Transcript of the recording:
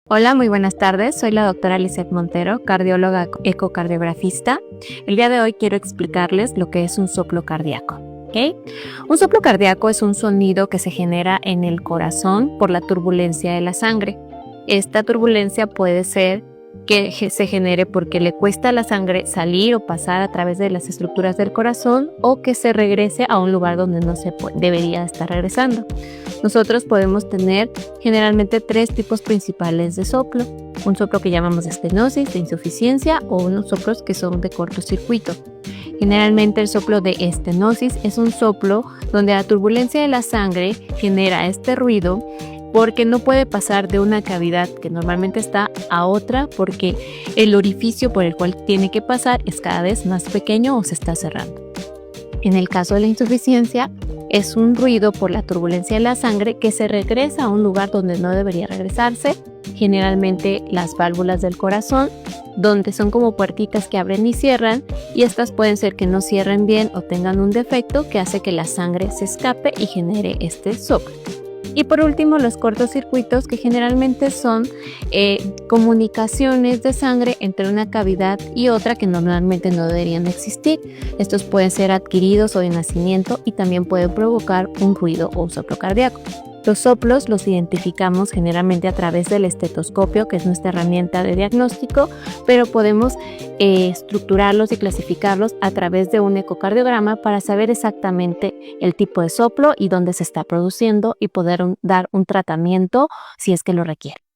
Hola, muy buenas tardes. Soy la doctora Lizeth Montero, cardióloga ecocardiografista. El día de hoy quiero explicarles lo que es un soplo cardíaco. ¿Ok? Un soplo cardíaco es un sonido que se genera en el corazón por la turbulencia de la sangre. Esta turbulencia puede ser que se genere porque le cuesta a la sangre salir o pasar a través de las estructuras del corazón o que se regrese a un lugar donde no se debería estar regresando. Nosotros podemos tener generalmente tres tipos principales de soplo. Un soplo que llamamos de estenosis, de insuficiencia, o unos soplos que son de cortocircuito. Generalmente el soplo de estenosis es un soplo donde la turbulencia de la sangre genera este ruido porque no puede pasar de una cavidad que normalmente está a otra porque el orificio por el cual tiene que pasar es cada vez más pequeño o se está cerrando. En el caso de la insuficiencia, es un ruido por la turbulencia de la sangre que se regresa a un lugar donde no debería regresarse, generalmente las válvulas del corazón, donde son como puertitas que abren y cierran, y estas pueden ser que no cierren bien o tengan un defecto que hace que la sangre se escape y genere este soplo. Y por último, los cortocircuitos, que generalmente son comunicaciones de sangre entre una cavidad y otra que normalmente no deberían existir. Estos pueden ser adquiridos o de nacimiento y también pueden provocar un ruido o un soplo cardíaco. Los soplos los identificamos generalmente a través del estetoscopio, que es nuestra herramienta de diagnóstico, pero podemos estructurarlos y clasificarlos a través de un ecocardiograma para saber exactamente el tipo de soplo y dónde se está produciendo y poder dar un tratamiento si es que lo requiere.